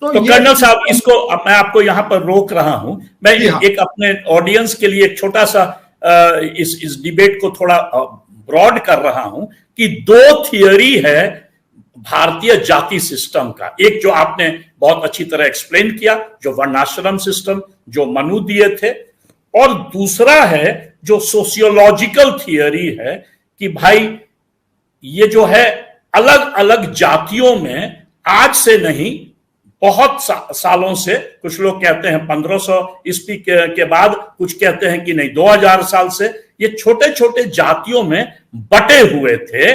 तो कर्नल साहब, इसको मैं आपको यहाँ पर रोक रहा हूं। मैं एक अपने ऑडियंस के लिए एक छोटा सा इस डिबेट को थोड़ा ब्रॉड कर रहा हूं कि दो थियरी है भारतीय जाति सिस्टम का। एक जो आपने बहुत अच्छी तरह एक्सप्लेन किया, जो वर्णाश्रम सिस्टम जो मनु दिए थे, और दूसरा है जो सोशियोलॉजिकल थियरी है कि भाई ये जो है अलग अलग जातियों में आज से नहीं, बहुत सालों से, कुछ लोग कहते हैं 1500 ईस्वी के बाद, कुछ कहते हैं कि नहीं 2000 साल से ये छोटे छोटे जातियों में बटे हुए थे।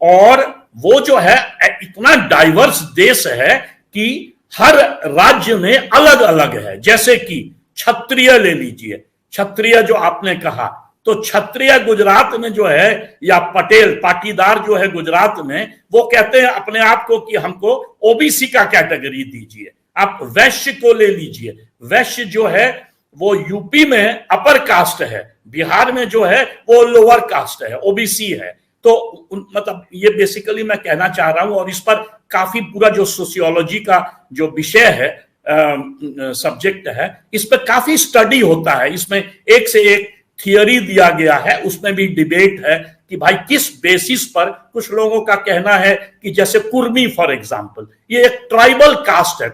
और वो जो है इतना डाइवर्स देश है कि हर राज्य में अलग अलग है। जैसे कि क्षत्रिय ले लीजिए, क्षत्रिय जो आपने कहा, तो क्षत्रिय गुजरात में जो है, या पटेल पाटीदार जो है गुजरात में, वो कहते हैं अपने आप को कि हमको ओबीसी का कैटेगरी दीजिए। आप वैश्य को ले लीजिए, वैश्य जो है वो यूपी में अपर कास्ट है, बिहार में जो है वो लोअर कास्ट है, ओबीसी है। तो मतलब ये बेसिकली मैं कहना चाह रहा हूं, और इस पर काफी पूरा जो सोशियोलॉजी का जो विषय है, सब्जेक्ट है, इस पर काफी स्टडी होता है। इसमें एक से एक थियरी दिया गया है, उसमें भी डिबेट है कि भाई किस बेसिस पर। कुछ लोगों का कहना है कि जैसे कुर्मी फॉर एग्जांपल, ये एक ट्राइबल कास्ट है।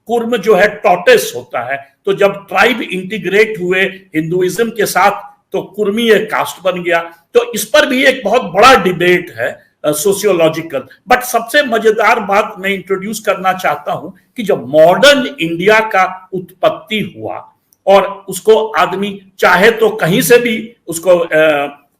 कुर्म जो है टॉटेस होता है, तो जब ट्राइब इंटीग्रेट हुए हिंदुइज्म के साथ तो कुर्मी एक कास्ट बन गया। तो इस पर भी एक बहुत बड़ा डिबेट है सोशियोलॉजिकल। बट सबसे मजेदार बात मैं इंट्रोड्यूस करना चाहता हूं कि जब मॉडर्न इंडिया का उत्पत्ति हुआ, और उसको आदमी चाहे तो कहीं से भी उसको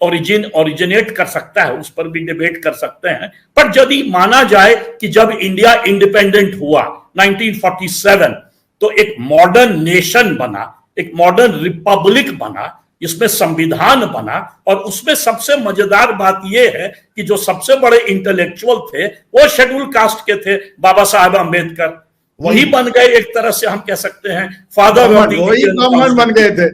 ओरिजिनेट कर सकता है, उस पर भी डिबेट कर सकते हैं। पर यदि माना जाए कि जब इंडिया इंडिपेंडेंट हुआ 1947, तो एक मॉडर्न नेशन बना, एक मॉडर्न रिपब्लिक बना, इसमें संविधान बना। और उसमें सबसे मजेदार बात यह है कि जो सबसे बड़े इंटेलेक्चुअल थे वो शेड्यूल कास्ट के थे, बाबा साहेब अम्बेडकर। वही बन गए, एक तरह से हम कह सकते हैं फादर ऑफ द, वही ब्राह्मण बन गए थे।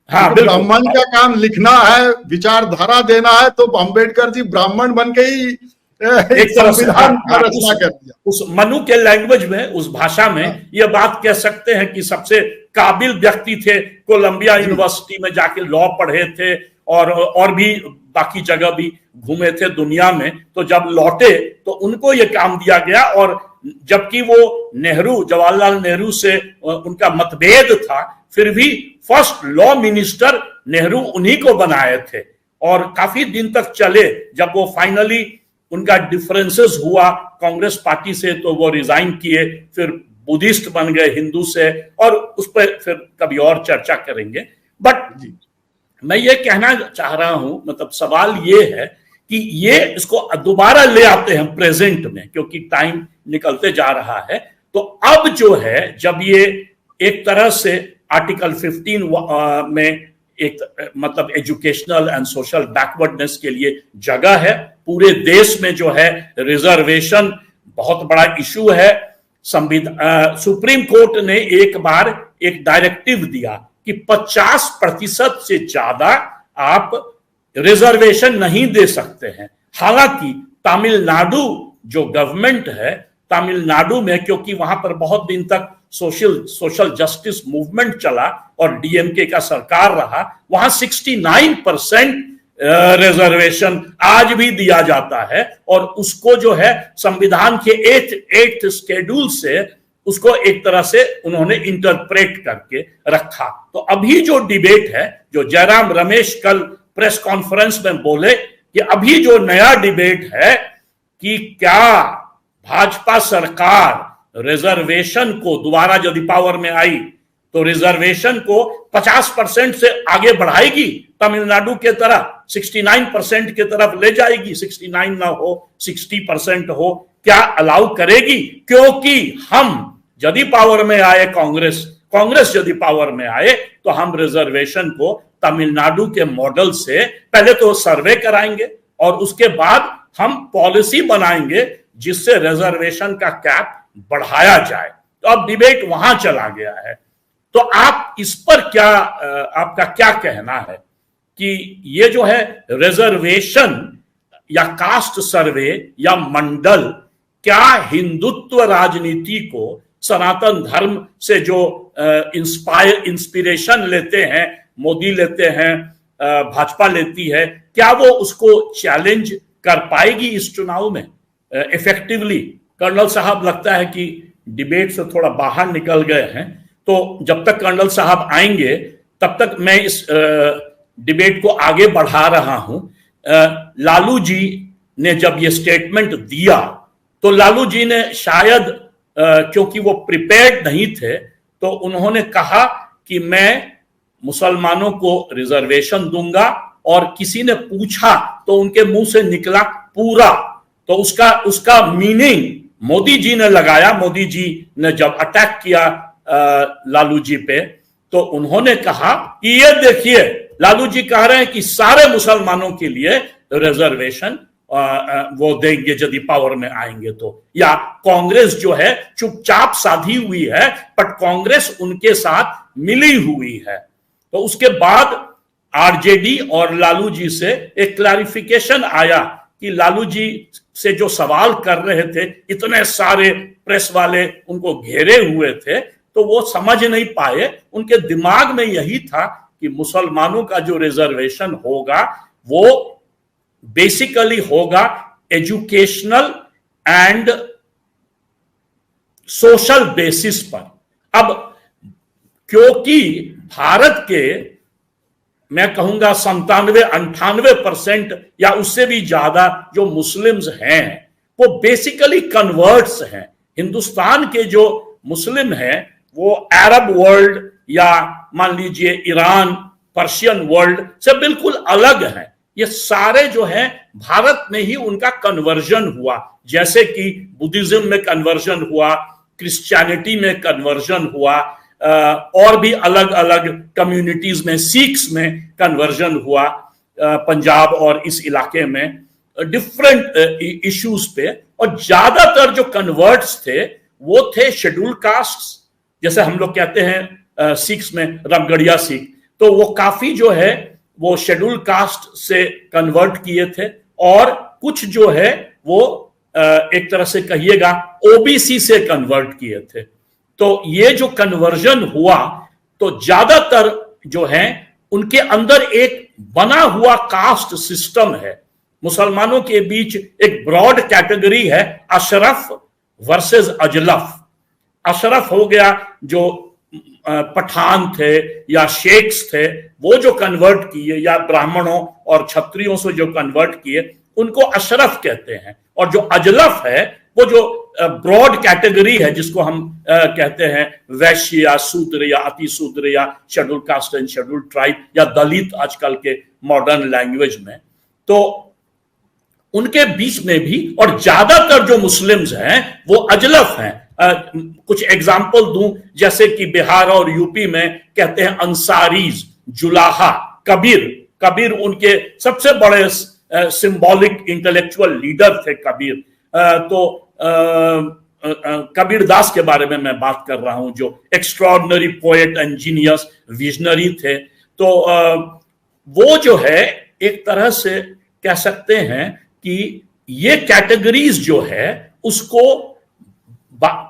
हाँ, ब्राह्मण का काम लिखना है, विचारधारा देना है, तो अम्बेडकर जी ब्राह्मण बन के ही एक संविधान का रचना कर दिया। उस मनु के लैंग्वेज में, उस भाषा में ये बात कह सकते हैं कि सबसे काबिल व्यक्ति थे। कोलंबिया यूनिवर्सिटी में जाके लॉ पढ़े थे, और भी बाकी जगह भी घूमे थे दुनिया में। तो जब लौटे तो उनको ये काम दिया गया, और जबकि वो जवाहरलाल नेहरू से उनका मतभेद था, फिर भी फर्स्ट लॉ मिनिस्टर नेहरू उन्हीं को बनाए थे। और काफी दिन तक चले। जब वो फाइनली उनका डिफरेंसेस हुआ कांग्रेस पार्टी से, तो वो रिजाइन किए, फिर बुद्धिस्ट बन गए हिंदू से, और उस पर फिर कभी और चर्चा करेंगे। बट मैं ये कहना चाह रहा हूं, मतलब सवाल ये है कि ये इसको दोबारा ले आते हैं प्रेजेंट में, क्योंकि टाइम निकलते जा रहा है। तो अब जो है, जब ये एक तरह से आर्टिकल 15 में एक मतलब एजुकेशनल एंड सोशल बैकवर्डनेस के लिए जगह है, पूरे देश में जो है रिजर्वेशन बहुत बड़ा इशू है। सुप्रीम कोर्ट ने एक बार एक डायरेक्टिव दिया कि 50% से ज्यादा आप रिजर्वेशन नहीं दे सकते हैं। हालांकि तमिलनाडु जो गवर्नमेंट है, तमिलनाडु में, क्योंकि वहां पर बहुत दिन तक सोशल जस्टिस मूवमेंट चला और डीएमके का सरकार रहा, वहां 69% रिजर्वेशन आज भी दिया जाता है। और उसको जो है संविधान के 8th शेड्यूल से उसको एक तरह से उन्होंने इंटरप्रेट करके रखा। तो अभी जो डिबेट है, जो जयराम रमेश कल प्रेस कॉन्फ्रेंस में बोले कि अभी जो नया डिबेट है कि क्या भाजपा सरकार रिजर्वेशन को दोबारा यदि पावर में आई तो रिजर्वेशन को 50% से आगे बढ़ाएगी, तमिलनाडु के तरह 69% की तरफ ले जाएगी, 69 ना हो 60% हो, क्या अलाउ करेगी? क्योंकि हम यदि पावर में आए, कांग्रेस यदि पावर में आए, तो हम रिजर्वेशन को तमिलनाडु के मॉडल से पहले तो सर्वे कराएंगे और उसके बाद हम पॉलिसी बनाएंगे जिससे रिजर्वेशन का कैप बढ़ाया जाए। तो अब डिबेट वहां चला गया है। तो आप इस पर क्या, आपका क्या कहना है कि ये जो है रिजर्वेशन या कास्ट सर्वे या मंडल क्या हिंदुत्व राजनीति को सनातन धर्म से जो इंस्पिरेशन लेते हैं, मोदी लेते हैं, भाजपा लेती है, क्या वो उसको चैलेंज कर पाएगी इस चुनाव में इफेक्टिवली? कर्नल साहब लगता है कि डिबेट से थोड़ा बाहर निकल गए हैं, तो जब तक कर्नल साहब आएंगे तब तक मैं इस डिबेट को आगे बढ़ा रहा हूं। लालू जी ने जब ये स्टेटमेंट दिया तो लालू जी ने शायद क्योंकि वो प्रिपेयर्ड नहीं थे, तो उन्होंने कहा कि मैं मुसलमानों को रिजर्वेशन दूंगा, और किसी ने पूछा तो उनके मुंह से निकला पूरा, तो उसका मीनिंग मोदी जी ने लगाया। मोदी जी ने जब अटैक किया लालू जी पे, तो उन्होंने कहा कि ये देखिए, लालू जी कह रहे हैं कि सारे मुसलमानों के लिए रिजर्वेशन वो देंगे यदि पावर में आएंगे तो। या कांग्रेस जो है चुपचाप साधी हुई है, बट कांग्रेस उनके साथ मिली हुई है। तो उसके बाद आरजेडी और लालू जी से एक क्लैरिफिकेशन आया कि लालू जी से जो सवाल कर रहे थे, इतने सारे प्रेस वाले उनको घेरे हुए थे, तो वो समझ नहीं पाए। उनके दिमाग में यही था कि मुसलमानों का जो रिजर्वेशन होगा वो बेसिकली होगा एजुकेशनल एंड सोशल बेसिस पर। अब क्योंकि भारत के मैं कहूंगा 97-98% या उससे भी ज्यादा जो मुस्लिम्स हैं वो बेसिकली कन्वर्ट्स हैं। हिंदुस्तान के जो मुस्लिम हैं वो अरब वर्ल्ड या मान लीजिए ईरान, पर्शियन वर्ल्ड से बिल्कुल अलग हैं। ये सारे जो हैं भारत में ही उनका कन्वर्जन हुआ, जैसे कि बुद्धिज्म में कन्वर्जन हुआ, क्रिश्चियनिटी में कन्वर्जन हुआ, और भी अलग अलग कम्युनिटीज में, सिख्स में कन्वर्जन हुआ, पंजाब और इस इलाके में डिफरेंट इश्यूज पे। और ज्यादातर जो कन्वर्ट्स थे वो थे शेड्यूल कास्ट, जैसे हम लोग कहते हैं सिख्स में रमगढ़िया सिख, तो वो काफी जो है वो शेड्यूल कास्ट से कन्वर्ट किए थे, और कुछ जो है वो एक तरह से कहिएगा ओबीसी से कन्वर्ट किए थे। तो ये जो कन्वर्जन हुआ, तो ज्यादातर जो है उनके अंदर एक बना हुआ कास्ट सिस्टम है। मुसलमानों के बीच एक ब्रॉड कैटेगरी है अशरफ वर्सेस अजलफ। अशरफ हो गया जो पठान थे या शेख्स थे, वो जो कन्वर्ट किए, या ब्राह्मणों और क्षत्रियों से जो कन्वर्ट किए उनको अशरफ कहते हैं। और जो अजलफ है वो जो ब्रॉड कैटेगरी है जिसको हम कहते हैं वैश्य या शूद्र या अति शूद्र या schedule caste and schedule tribe या दलित आजकल के मॉडर्न लैंग्वेज में, तो उनके बीच में भी, और ज्यादातर जो मुस्लिम्स हैं वो अजलफ हैं। कुछ एग्जाम्पल दूं, जैसे कि बिहार और यूपी में कहते हैं अंसारीज, जुलाहा, कबीर उनके सबसे बड़े सिंबॉलिक इंटेलेक्चुअल लीडर थे कबीर। तो कबीर दास के बारे में मैं बात कर रहा हूं, जो extraordinary poet and genius visionary थे। तो वो जो है एक तरह से कह सकते हैं कि ये कैटेगरीज जो है उसको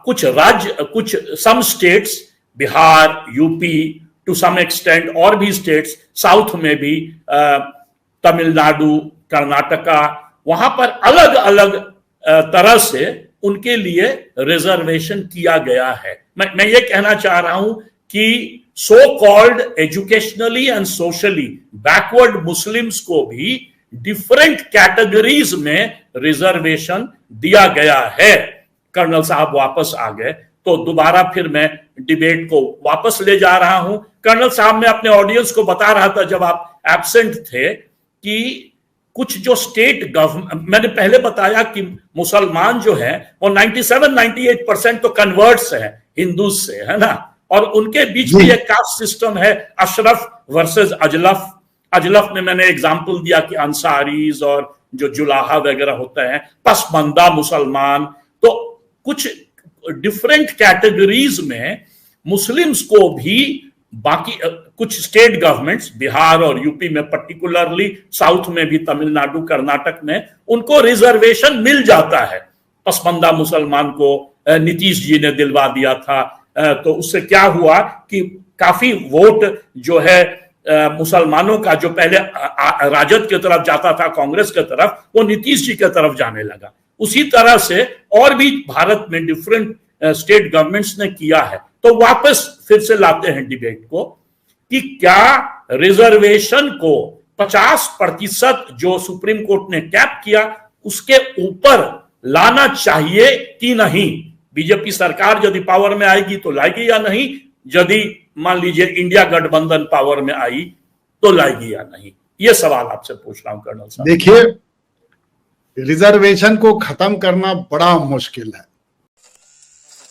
कुछ राज्य, कुछ some states, Bihar, UP, to some extent और भी स्टेट्स, साउथ में भी तमिलनाडु, कर्नाटका, वहां पर अलग अलग तरह से उनके लिए रिजर्वेशन किया गया है। मैं ये कहना चाह रहा हूं कि so called educationally and socially backward Muslims को भी डिफरेंट कैटेगरीज में रिजर्वेशन दिया गया है। कर्नल साहब वापस आ गए, तो दोबारा फिर मैं डिबेट को वापस ले जा रहा हूं। कर्नल साहब, मैं अपने ऑडियंस को बता रहा था जब आप एब्सेंट थे कि कुछ जो स्टेट गवर्नमेंट, मैंने पहले बताया कि मुसलमान जो है वो 97-98% तो कन्वर्ट्स है हिंदू से, है ना, और उनके बीच में एक कास्ट सिस्टम है अशरफ वर्सेस अजलफ। अजलफ में मैंने एग्जांपल दिया कि अंसारीज और जो जुलाहा वगैरह होते हैं, पसमंदा मुसलमान। तो कुछ डिफरेंट कैटेगरीज में मुस्लिम्स को भी बाकी कुछ स्टेट गवर्नमेंट्स, बिहार और यूपी में पर्टिकुलरली, साउथ में भी, तमिलनाडु, कर्नाटक में, उनको रिजर्वेशन मिल जाता है। पसमंदा मुसलमान को नीतीश जी ने दिलवा दिया था। तो उससे क्या हुआ कि काफी वोट जो है मुसलमानों का जो पहले राजद की तरफ जाता था, कांग्रेस की तरफ, वो नीतीश जी की तरफ जाने लगा। उसी तरह से और भी भारत में डिफरेंट स्टेट गवर्नमेंट्स ने किया है। तो वापस फिर से लाते हैं डिबेट को कि क्या रिजर्वेशन को 50% जो सुप्रीम कोर्ट ने कैप किया उसके ऊपर लाना चाहिए कि नहीं। बीजेपी सरकार यदि पावर में आएगी तो लाएगी या नहीं, यदि मान लीजिए इंडिया गठबंधन पावर में आई तो लाएगी या नहीं। ये सवाल आपसे पूछ रहा हूं कर्नल साहब। देखिए, रिजर्वेशन को खत्म करना बड़ा मुश्किल है।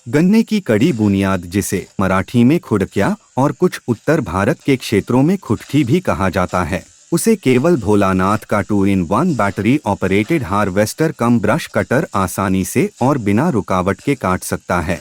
गन्ने की कड़ी बुनियाद, जिसे मराठी में खुडक्या और कुछ उत्तर भारत के क्षेत्रों में खुटकी भी कहा जाता है, उसे केवल भोलानाथ का 2-in-1 बैटरी ऑपरेटेड हार्वेस्टर कम ब्रश कटर आसानी से और बिना रुकावट के काट सकता है।